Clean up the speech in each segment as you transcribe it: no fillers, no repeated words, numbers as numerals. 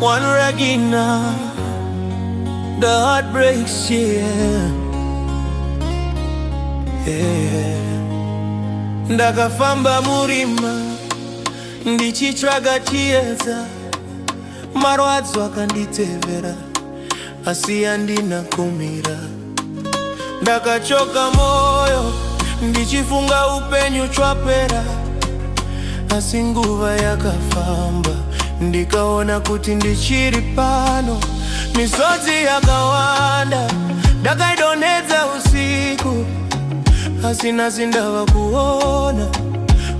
One Regina, the heartbreaks, yeah. Ndakafamba murima ndichitsvaga chiedza, marwadzo akanditevera asi handina kumira. Ndakachoka moyo ndichifunga upenyu chwapera, asi nguva yakafamba ndikaona kuti ndichiri pano. Misodzi yakawanda ndakaidonhedza usiku, asi nhasi ndava kuona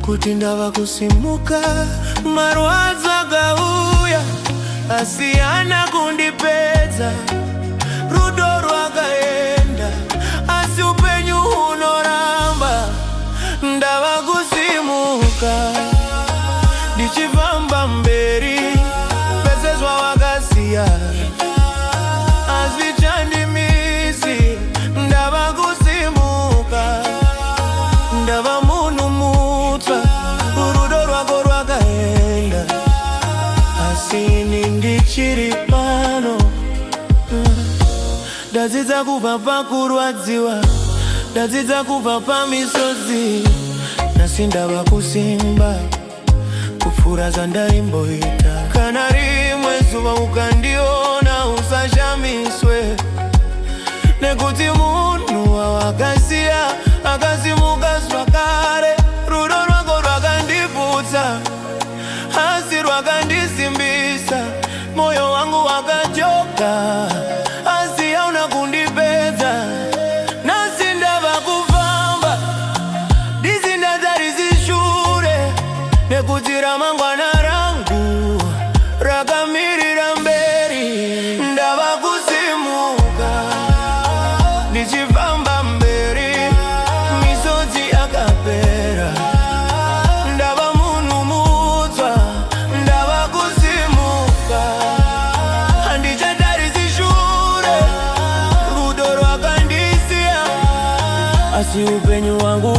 kuti ndava kusimuka. Marwadzo akauya asi haana kundipedza, rudo rwakaenda asi upenyu hunoramba. Ndava kusimuka ndichifamba mberi, pese zvawakasiya hazvichandimisi. Ndava kusimuka, ndava munhu mutsva, rudo rwako rwakaenda asi ini ndichiri pano. Ndadzidza kubva pakurwadziwa, ndadzidza kubva pamisodzi, nhasi ndava kusimba kupfuura zvandaimboita. Kana rimwe zuva ukandiona usashamiswe, nekuti munhu wawakasiya akasimuka zvakare. Rudo rwako rwakandiputsa asi rwakandisimbisa. Moyo wangu wakachoka asi hauna kundipedza. Nhasi ndava kufamba ndisingatarisi shure, nekuti ramangwana rangu rakamirira mberi. Ndava kusimuka ndichifamba mberi, misodzi akapera. Ndava munhu mutsva, ndava kusimuka, handichatarisi shure, rudo rwakandisiya asi upenyu wangu